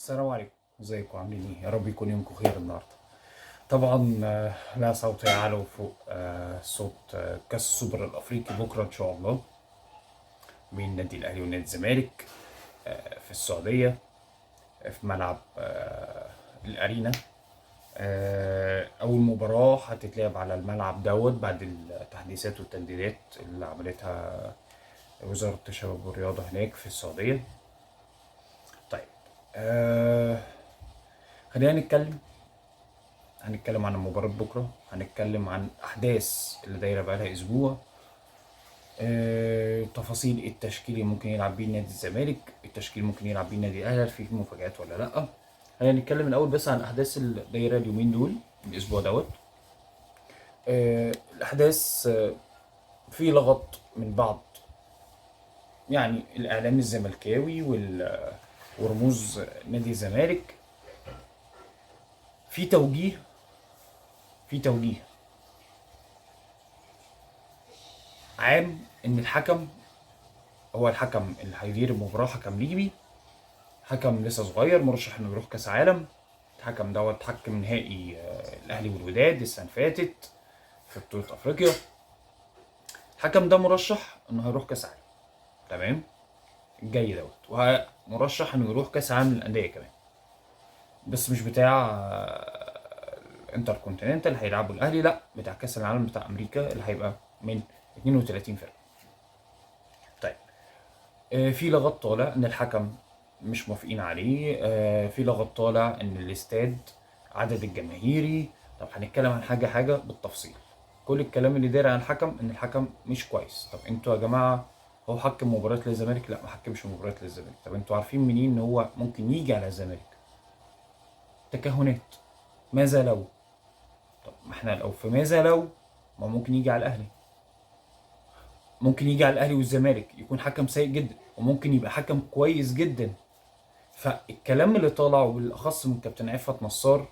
السلام عليكم. ازيكم عاملين ايه؟ يا رب يكون يومكم خير النهارده. طبعا لا صوت يعلو فوق صوت كاس السوبر الافريقي بكره ان شاء الله بين النادي الاهلي ونادي الزمالك في السعوديه، في ملعب الارينا. اول مباراه هتتلعب على الملعب دوت بعد التحديثات والتجديدات اللي عملتها وزاره الشباب والرياضه هناك في السعوديه. طيب خلينا هنتكلم عن مباراة بكرة، هنتكلم عن أحداث اللي دايرة بقالها أسبوع، تفاصيل التشكيل اللي ممكن يلعب بيه نادي الزمالك، التشكيل ممكن يلعب بيه نادي الأهلي، في مفاجآت ولا لأ. خلينا نتكلم الأول بس عن أحداث اللي دايرة اليومين دول الأسبوع دوت. الأحداث في لغط من بعض يعني الإعلام الزملكاوي ورموز نادي الزمالك في توجيه عام ان الحكم هو الحكم اللي هيدير المباراه، حكم ليبي، حكم لسه صغير مرشح انه يروح كاس عالم. الحكم دوت حكم نهائي الاهلي والوداد السنه اللي فاتت في بطوله افريقيا. الحكم ده مرشح انه هيروح كاس عالم، تمام، الجاي دوت، ومرشح انه يروح كاس عالم للانديه كمان، بس مش بتاع الانتر كونتيننتال اللي هيلعبوا الاهلي، لا بتاع كاس العالم بتاع امريكا اللي هيبقى من 32 فرقه. طيب في لغط طالع ان الحكم مش موافقين عليه، في لغط طالع ان الاستاد عدد الجماهيري. طب هنتكلم عن حاجه بالتفصيل. كل الكلام اللي داير عن الحكم ان الحكم مش كويس. طب انتوا يا جماعه هو حكم مباراه للزمالك؟ لا، ما حكمش مباراه للزمالك. طب انتوا عارفين منين ان هو ممكن يجي على الزمالك؟ تكهنات. ماذا لو؟ طب ما احنا لو في ماذا لو، ما ممكن يجي على الاهلي، ممكن يجي على الاهلي والزمالك يكون حكم سيء جدا، وممكن يبقى حكم كويس جدا. فالكلام اللي طالع وبالاخص من كابتن عفت نصار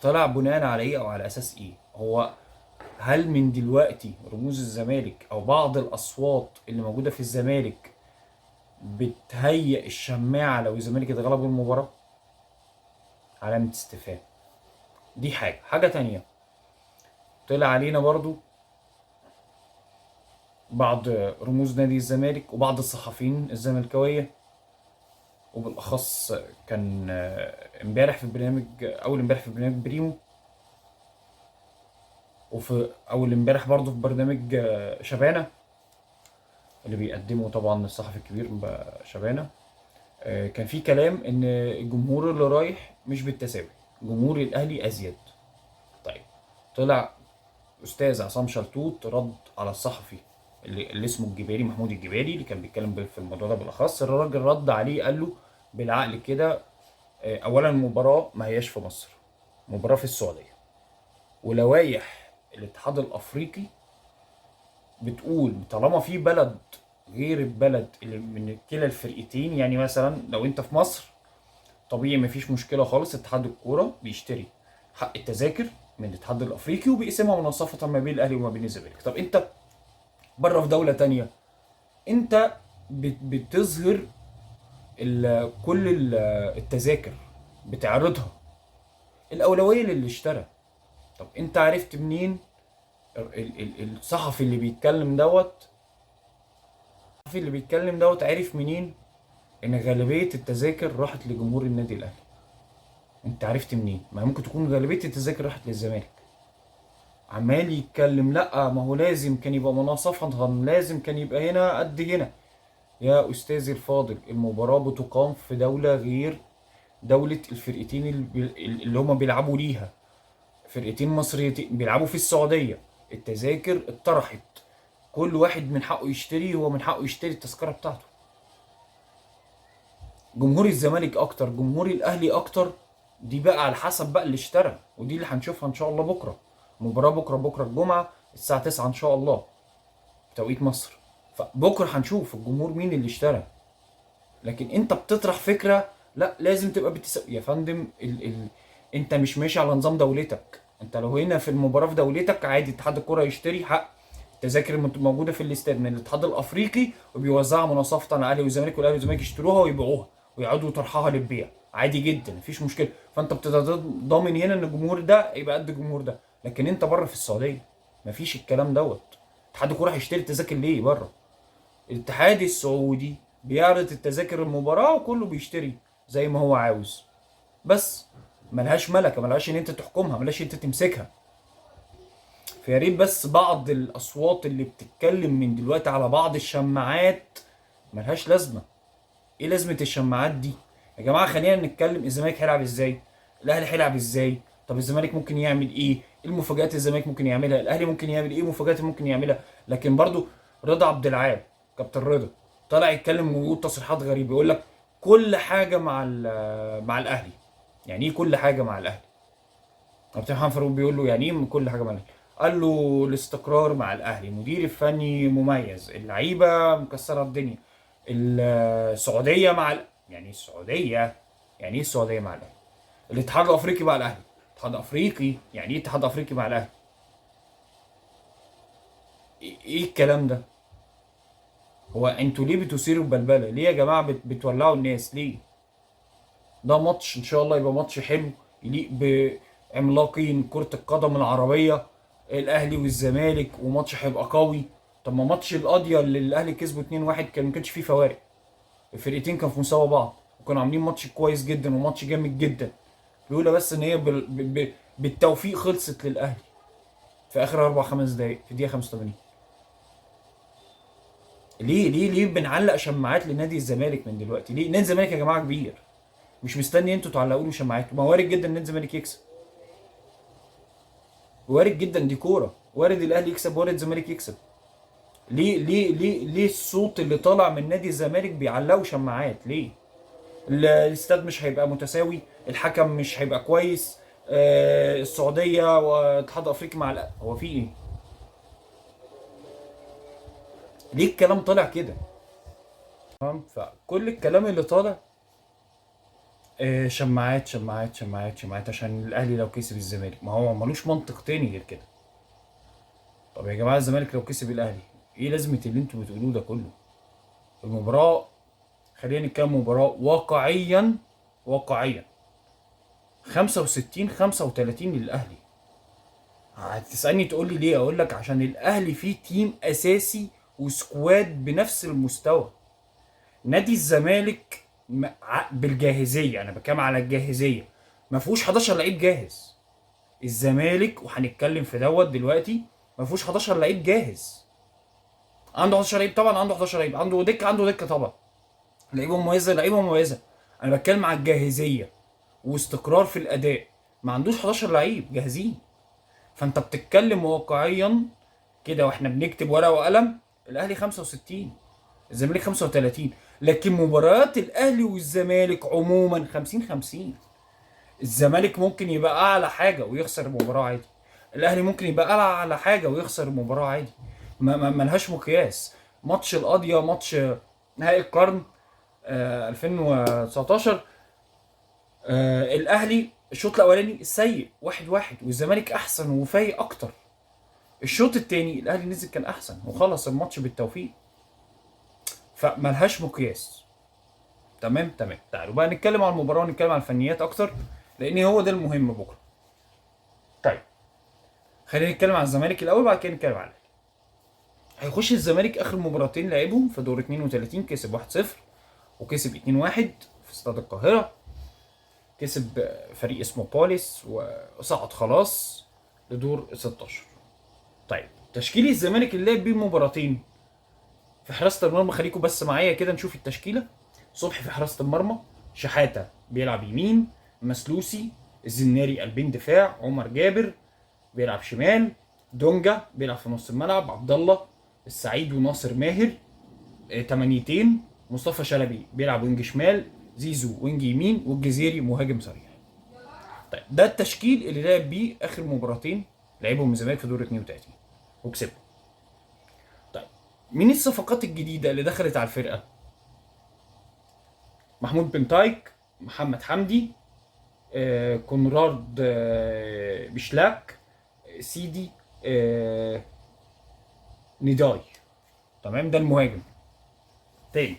طلع بناء على ايه او على اساس ايه؟ هو هل من دلوقتي رموز الزمالك او بعض الاصوات اللي موجوده في الزمالك بتهيئ الشماعه لو الزمالك اتغلب المباراه؟ علامه استفهام. دي حاجه تانية طلع علينا برضو بعض رموز نادي الزمالك وبعض الصحفيين الزملكاويه، وبالاخص كان امبارح في برنامج اول امبارح في برنامج بريمو، وفي اول امبارح برضه في برنامج شبانه اللي بيقدمه طبعا الصحفي الكبير شبانه. كان في كلام ان الجمهور اللي رايح مش بالتساوي، جمهور الاهلي ازيد. طيب طلع استاذ عصام شلتوت رد على الصحفي اللي اسمه الجبالي، محمود الجبالي، اللي كان بيتكلم في الموضوع ده بالاخص. الراجل رد عليه قال له بالعقل كده، اولا المباراه ما هياش في مصر، مباراه في السعوديه، ولوائح الاتحاد الافريقي بتقول طالما في بلد غير البلد اللي من كلا الفرقتين، يعني مثلا لو انت في مصر طبيعي مفيش مشكله خالص، اتحاد الكوره بيشتري حق التذاكر من الاتحاد الافريقي وبيقسمها مناصفه ما بين الاهلي وما بين الزمالك. طب انت بره في دوله تانية، انت بتظهر كل التذاكر بتعرضها، الاولويه للي اشترى. طب انت عرفت منين الصحفي اللي بيتكلم دوت عرف منين ان غالبيه التذاكر راحت لجمهور النادي الاهلي؟ انت عرفت منين؟ ما ممكن تكون غالبيه التذاكر راحت للزمالك. عمال يتكلم لا ما هو لازم كان يبقى مناصفه، لازم كان يبقى هنا قد هنا. يا استاذي الفاضل، المباراه بتقام في دوله غير دوله الفرقتين اللي هما بيلعبوا ليها، فرقتين مصريتين بيلعبوا في السعوديه. التذاكر اتطرحت، كل واحد من حقه يشتري، هو من حقه يشتري التذكره بتاعته. جمهور الزمالك اكتر، جمهور الاهلي اكتر، دي بقى على حسب بقى اللي اشترى، ودي اللي هنشوفها ان شاء الله بكره. مباراه بكره الجمعه الساعه 9 ان شاء الله بتوقيت مصر. فبكره هنشوف الجمهور مين اللي اشترى. لكن انت بتطرح فكره لا لازم تبقى يا فندم انت مش ماشي على نظام دولتك. انت لو هنا في المباراه في دولتك عادي اتحاد الكره يشتري حق التذاكر موجوده في الاستاد من الاتحاد الافريقي وبيوزعها مناصفه على الاهلي والزمالك، والاهلي والزمالك يشتروها ويبيعوها ويعودوا طرحها للبيع. عادي جدا مفيش مشكله. فانت بتبقى ضامن هنا ان الجمهور ده يبقى قد الجمهور ده. لكن انت بره في السعوديه مفيش الكلام دوت. اتحاد الكوره هيشتري التذاكر ليه بره؟ الاتحاد السعودي بيعرض التذاكر المباراه وكله بيشتري زي ما هو عاوز. بس ملهاش ملكه، ملهاش ان انت تحكمها، ملهاش ان انت تمسكها. فيا ريت بس بعض الاصوات اللي بتتكلم من دلوقتي على بعض الشماعات ملهاش لازمه. ايه لازمه الشماعات دي؟ يا جماعه خلينا نتكلم، الزمالك هيلعب ازاي؟ الاهلي هيلعب ازاي؟ طب الزمالك ممكن يعمل ايه؟ ايه المفاجآت الزمالك ممكن يعملها؟ الاهلي ممكن يعمل ايه المفاجآت اللي ممكن يعملها؟ لكن برضو رضا عبد العال، كابتن رضا، طلع يتكلم ويقول تصريحات غريبه، يقول لك كل حاجه مع الاهلي. يعني ايه كل حاجه مع الاهلي؟ كابتن محمد فاروق بيقول له يعني ايه كل حاجه مع الاهلي؟ قال له الاستقرار مع الاهلي، المدير الفني مميز، اللعيبه مكسره الدنيا، السعوديه يعني السعوديه، يعني ايه السعوديه مع الاهلي؟ الاتحاد الافريقي مع الاهلي، الاتحاد الافريقي، يعني ايه اتحاد افريقي مع الاهلي؟ إيه الكلام ده؟ هو انتوا ليه بتثيروا البلبله؟ ليه يا جماعه بتولعوا الناس ليه؟ ده ماتش ان شاء الله يبقى ماتش حلو يليق بعملاقين كرة القدم العربية، الاهلي والزمالك، وماتش هيبقى قوي. طب ما ماتش القاضية اللي الاهلي كسبه 2-1 كان ما كانش فيه فوارق، الفرقتين كانوا في مستوى بعض وكانوا عاملين ماتش كويس جدا وماتش جامد جدا. لولا بس ان هي بالتوفيق خلصت للاهلي في اخر 4 5 دقايق في الدقيقة 85. ليه بنعلق شماعات لنادي الزمالك من دلوقتي؟ ليه؟ نادي الزمالك يا جماعة كبير، مش مستني انتوا تعلقوا له شماعات. ما وارد جدا ان نادي الزمالك يكسب، وارد جدا، دي كوره، وارد الاهلي يكسب، وارد الزمالك يكسب. ليه الصوت اللي طالع من نادي الزمالك بيعلقوا شماعات ليه؟ الاستاد مش هيبقى متساوي، الحكم مش هيبقى كويس، السعوديه واتحاد افريقيا مع هو في ايه؟ ليه الكلام طالع كده؟ تمام. فكل الكلام اللي طالع شماعات شماعات شماعات شماعات عشان الاهلي لو كسب الزمالك. ما هو ملوش منطق تاني غير كده. طب يا جماعه الزمالك لو كسب الاهلي ايه لازمه اللي انتوا بتقولوه ده كله؟ المباراه، خلينا نتكلم مباراه واقعيا، واقعيا 65 35 للاهلي. هتسالني تقول لي ليه؟ اقول لك عشان الاهلي فيه تيم اساسي وسكواد بنفس المستوى. نادي الزمالك بالجاهزيه، انا بتكلم على الجاهزيه، ما فيهوش 11 لعيب جاهز. الزمالك وهنتكلم في دوت دلوقتي ما فيهوش 11 لعيب جاهز. عنده 11 لعيب طبعا، عنده 11 لعيب، عنده دكه طبعا، لعيبه مميزه، لعيبه مميزه. انا بتكلم على الجاهزيه واستقرار في الاداء. ما عندوش 11 لعيب جاهزين. فانت بتتكلم واقعيا كده واحنا بنكتب ورقه وقلم، الاهلي 65، الزمالك 35. لكن مباريات الاهلي والزمالك عموما 50 50. الزمالك ممكن يبقى اعلى حاجه ويخسر المباراه عادي، الاهلي ممكن يبقى اعلى حاجه ويخسر المباراه عادي. ملهاش مقياس. ماتش القاضيه، ماتش نهائي القرن 2019، الاهلي الشوط الاولاني سيء 1-1 والزمالك احسن وفايق اكتر. الشوط الثاني الاهلي نزل كان احسن وخلص الماتش بالتوفيق. فملهاش مقياس. تمام تمام. تعالوا بقى نتكلم عن المباراه ونتكلم عن الفنيات اكتر، لان هو ده المهم بكره. طيب خلينا نتكلم عن الزمالك الاول بعد كده نتكلم عن الاهلي. هيخش الزمالك اخر مباراتين لعبهم في دور 32، كسب 1-0 وكسب 2-1 في استاد القاهره. كسب فريق اسمه بوليس وصعد خلاص لدور 16. طيب تشكيل الزمالك اللي لعب بيه المباراتين في حراسه المرمى، خليكم بس معايا كده نشوف التشكيله. صبحي في حراسه المرمى، شحاته بيلعب يمين، مسلوسي، الزناري قلبين دفاع، عمر جابر بيلعب شمال، دونجا بيلعب في نص الملعب، عبد الله السعيد وناصر ماهر تمانيتين، مصطفى شلبي بيلعب وينج شمال، زيزو وينج يمين، والجزيري مهاجم صريح. طيب ده التشكيل اللي لعب بيه اخر مباراتين لعبهم الزمالك في دور 32 وكسبوا. طيب مين الصفقات الجديده اللي دخلت على الفرقه؟ محمود بن تايك، محمد حمدي، كونراد بشلاك، سيدي نداي. تمام، ده المهاجم. تاني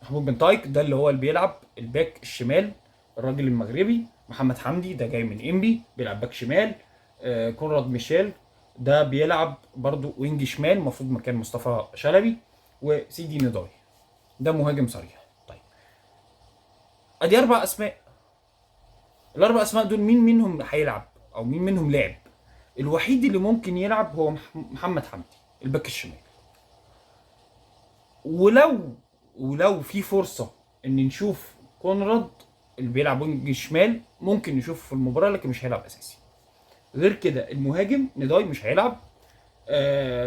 محمود بن تايك ده اللي هو اللي بيلعب الباك الشمال الراجل المغربي محمد حمدي ده جاي من انبي بيلعب باك شمال. كونراد ميشيل ده بيلعب برضو وينج شمال المفروض مكان مصطفى شلبي. وسيدي نضاي ده مهاجم صريح. طيب ادي 4 اسماء. الاربع اسماء دول مين منهم هيلعب او مين منهم لعب؟ الوحيد اللي ممكن يلعب هو محمد حمدي الباك الشمال. ولو في فرصه ان نشوف كونراد اللي بيلعب وينج شمال ممكن نشوفه في المباراه، لكن مش هيلعب اساسي. غير كده المهاجم نداي مش هيلعب.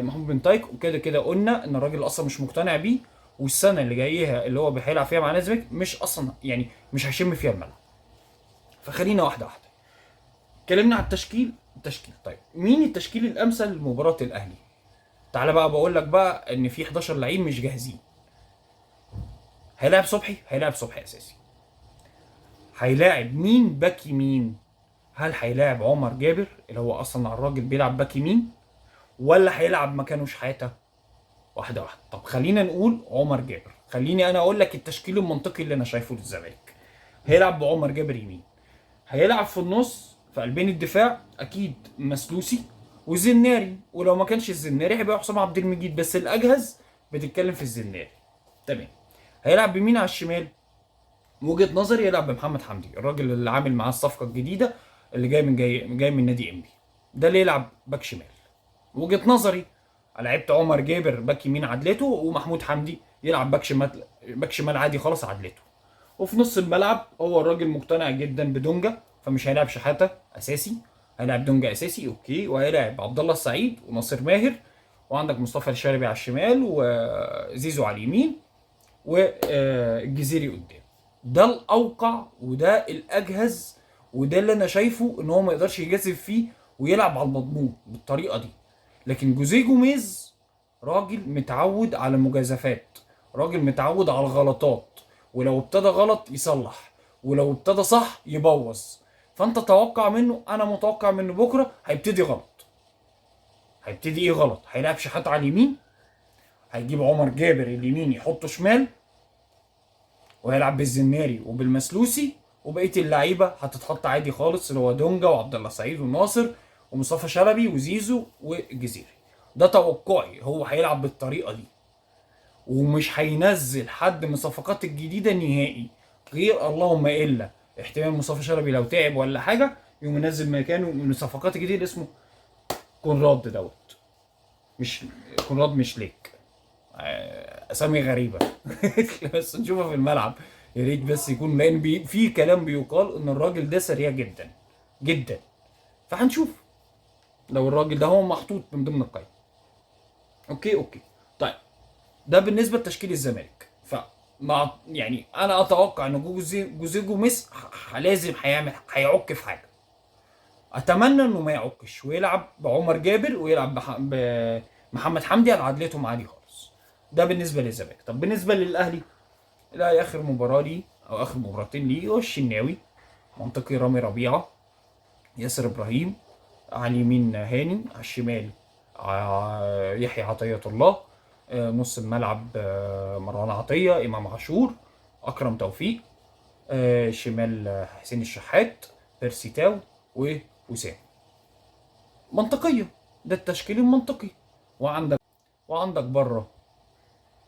محمود بن طايق وكده كده قلنا ان الراجل اصلا مش مقتنع بيه، والسنه اللي جايها اللي هو هيلعب فيها مع نازك مش اصلا يعني مش هيشم فيها الملعب. فخلينا واحده واحده. اتكلمنا على التشكيل. طيب مين التشكيل الامثل لمباراه الاهلي؟ تعالى بقى بقول لك بقى ان في 11 لعيب مش جاهزين. هيلاعب صبحي اساسي. هيلاعب مين باك يمين؟ هل هيلاعب عمر جابر اللي هو اصلا الراجل بيلعب باك يمين، ولا هيلعب مكانه شحاته؟ واحده واحده. طب خلينا نقول عمر جابر. خليني انا اقول لك التشكيل المنطقي اللي انا شايفه للزمالك. هيلعب بعمر جابر يمين. هيلعب في النص في قلبين الدفاع اكيد مسلوسي وزناري، ولو ما كانش الزناري هيبقى حسام عبد المجيد، بس الاجهز بتتكلم في الزناري. تمام. هيلعب بمين على الشمال؟ وجهة نظري يلعب بمحمد حمدي الراجل اللي عامل معاه الصفقه الجديده اللي جاي من نادي انبي. ده اللي يلعب باك شمال. وجهة نظري لعبت عمر جابر باك يمين عدلته، ومحمود حمدي يلعب باك شمال عادي خلاص عدلته. وفي نص الملعب هو الراجل مقتنع جدا بدونجا، فمش هيلعب شحاته اساسي. هيلعب دونجا اساسي اوكي، وهيلعب عبد الله السعيد وناصر ماهر، وعندك مصطفى الشلبي على الشمال وزيزو على اليمين والجزيري قدام. ده الاوقع وده الاجهز، وده اللي انا شايفه ان هو ما يقدرش يجازف فيه ويلعب على المضمون بالطريقه دي. لكن جوزيه جوميز راجل متعود على مجازفات، راجل متعود على الغلطات، ولو ابتدى غلط يصلح، ولو ابتدى صح يبوظ. فانت توقع منه، انا متوقع منه بكره هيبتدي غلط. هيبتدي ايه غلط؟ هيلعب شحات على اليمين، هيجيب عمر جابر اليمين يحطه شمال، وهيلعب بالزناري وبالمسلوسي، وبقيه اللعيبه هتتحط عادي خالص اللي هو دونجا وعبد الله السعيد وناصر ومصطفى شلبي وزيزو والجزيري. ده توقعي، هو هيلعب بالطريقه دي ومش هينزل حد من الصفقات الجديده نهائي، غير اللهم الا احتمال مصطفى شلبي لو تعب ولا حاجه يقوم ينزل مكانه من الصفقات الجديده اسمه كونراد دوت. مش كونراد مش ليك، اسامي غريبه بس نشوفها في الملعب يا ريت بس يكون، لان في كلام بيقال ان الراجل ده سريع جدا جدا. فهنشوف لو الراجل ده هو محطوط من ضمن القائمه. اوكي. طيب ده بالنسبه لتشكيل الزمالك. فمع يعني انا اتوقع ان جوزيه جوميز لازم هيعك في حاجه. اتمنى انه ما يعكش ويلعب بعمر جابر ويلعب بمحمد حمدي على عدلتهم عادي خالص. ده بالنسبه للزمالك. طب بالنسبه للاهلي، الاهلي اخر مباراه ليه او اخر مباراتين ليه هو الشناوي منطقي، رامي ربيعه، ياسر ابراهيم، على اليمين هاني، على الشمال يحيى عطية الله، نص الملعب مروان عطية، إمام عاشور، أكرم توفيق، شمال حسين الشحات، بيرسي تاو، ووسام. منطقية، ده التشكيل المنطقي. وعندك بره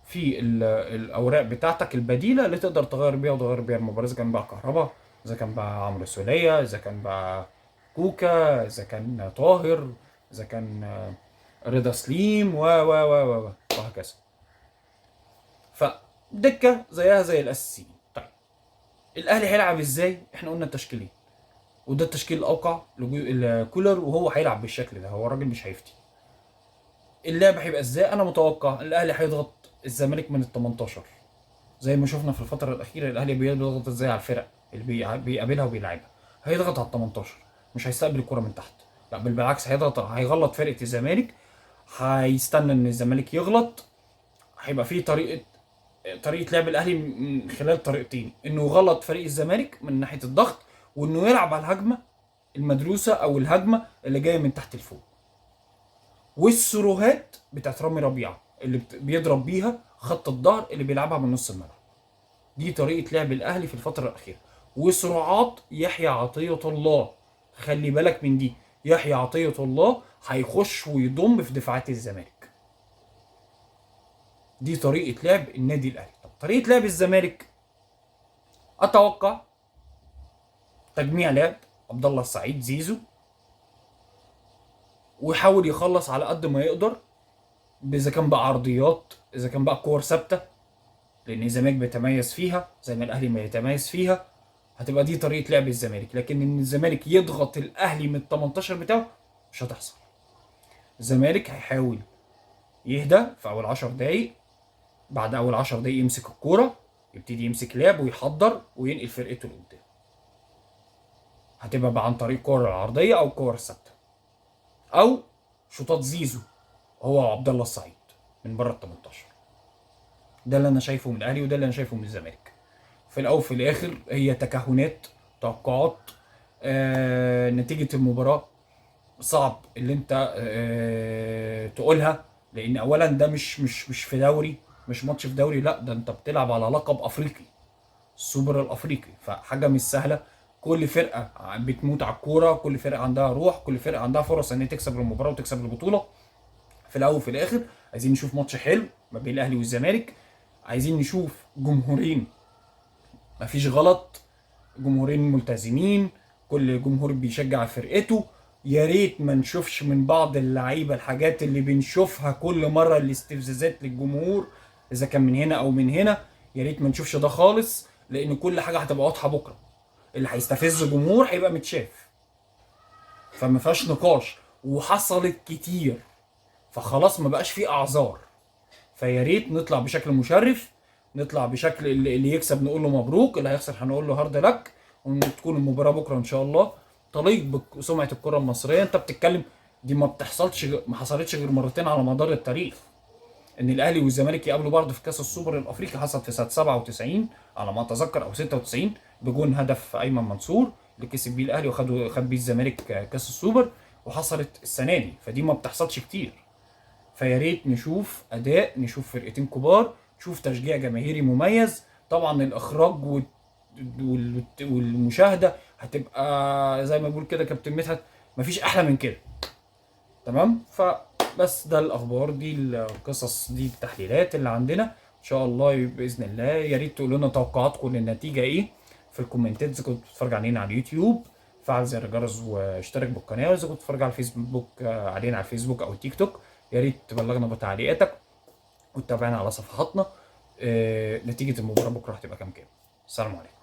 في الأوراق بتاعتك البديلة اللي تقدر تغير بيها المباراة، إذا كان بقى كهربا، إذا كان بقى عمرو السولية، إذا كان بقى كوكا، إذا كان طاهر، إذا كان رضا سليم وهكذا. فدكه زيها زي الاساسيين. طيب الاهلي هيلعب ازاي؟ احنا قلنا التشكيلين، وده التشكيل الاوقع لكولر، وهو هيلعب بالشكل ده، هو الراجل مش هيفتي. اللعب هيبقى ازاي؟ انا متوقع الاهلي هيضغط الزمالك من ال 18 زي ما شفنا في الفتره الاخيره. الاهلي بيضغط ازاي على الفرق اللي بيقابلها وبيلعبها. هيضغط على ال 18، مش هيستقبل الكره من تحت، لا بل بالعكس هيغلط فرقه الزمالك. هيستنى ان الزمالك يغلط. هيبقى فيه طريقه لعب الاهلي من خلال طريقتين، انه يغلط فريق الزمالك من ناحيه الضغط، وانه يلعب على الهجمه المدروسه او الهجمه اللي جايه من تحت لفوق، والسروهات بتاعت رامي ربيعه اللي بيضرب بيها خط الظهر اللي بيلعبها من نص الملعب. دي طريقه لعب الاهلي في الفتره الاخيره. وسرعات يحيى عطية الله. خلي بالك من دي، يحيى عطية الله هيخش ويضم في دفاعات الزمالك. دي طريقة لعب النادي الاهلي. طب طريقة لعب الزمالك، اتوقع تجميع لعب عبد الله السعيد زيزو، ويحاول يخلص على قد ما يقدر، اذا كان بقى عرضيات، اذا كان بقى كور ثابته، لان الزمالك بيتميز فيها زي ما الاهلي ما يتميز فيها. هتبقى دي طريقه لعب الزمالك. لكن ان الزمالك يضغط الاهلي من ال 18 بتاعه مش هتحصل. الزمالك هيحاول يهدى في اول 10 دقايق، بعد اول 10 دقايق يمسك الكوره، يبتدي يمسك لعب ويحضر وينقل فرقته لقدام. هتبقى بقى عن طريق كور العرضيه او كور ثابته او شوطات زيزو هو وعبد الله السعيد من بره ال 18. ده اللي انا شايفه من الاهلي وده اللي انا شايفه من الزمالك. في الاول وفي الاخر هي تكهنات، توقعات. نتيجه المباراه صعب اللي انت تقولها، لان اولا ده مش في دوري، مش ماتش في دوري، لا ده انت بتلعب على لقب افريقي، السوبر الافريقي، فحاجه مش سهله. كل فرقه بتموت على الكوره، كل فرقه عندها روح، كل فرقه عندها فرص ان هي تكسب المباراه وتكسب البطوله. في الاول وفي الاخر عايزين نشوف ماتش حلو ما بين الاهلي والزمالك، عايزين نشوف جمهورين مفيش غلط، جمهورين ملتزمين، كل جمهور بيشجع فرقته. يا ريت ما نشوفش من بعض اللعيبه الحاجات اللي بنشوفها كل مره، الاستفزازات للجمهور اذا كان من هنا او من هنا. يا ريت ما نشوفش ده خالص، لان كل حاجه هتبقى واضحه بكره. اللي هيستفز الجمهور هيبقى متشاف، فما فيهاش نقاش، وحصلت كتير، فخلاص ما بقاش فيه اعذار. فيا ريت نطلع بشكل مشرف، نطلع بشكل اللي يكسب نقول له مبروك، اللي هيخسر هنقول له هارد لك، وتكون المباراه بكره ان شاء الله تليق بسمعه الكره المصريه. انت بتتكلم، دي ما بتحصلش، ما حصلتش غير مرتين على مدار التاريخ، ان الاهلي والزمالك يقابلوا بعض في كاس السوبر الافريقي. حصل في سنه 97 على ما اتذكر او 96 بجون هدف ايمن منصور اللي كسب بيه الاهلي خد بيه الزمالك كاس السوبر، وحصلت السنه دي. فدي ما بتحصلش كتير. فيا ريت نشوف اداء، نشوف فرقتين كبار، نشوف تشجيع جماهيري مميز. طبعا الاخراج والمشاهده هتبقى زي ما بقول كده كابتن مدحت، مفيش احلى من كده. تمام. فبس ده الاخبار دي، القصص دي، التحليلات اللي عندنا ان شاء الله باذن الله. يا ريت تقولوا لنا توقعاتكم للنتيجه ايه في الكومنتات. اذا كنت بتتفرج علينا على اليوتيوب فعل زر الجرس واشترك بالقناه، واذا كنت بتتفرج على الفيسبوك علينا على الفيسبوك او التيك توك يا ريت تبلغنا بتعليقاتك وتتابعنا على صفحاتنا. نتيجه المباراه بكره هتبقى كام؟ السلام عليكم.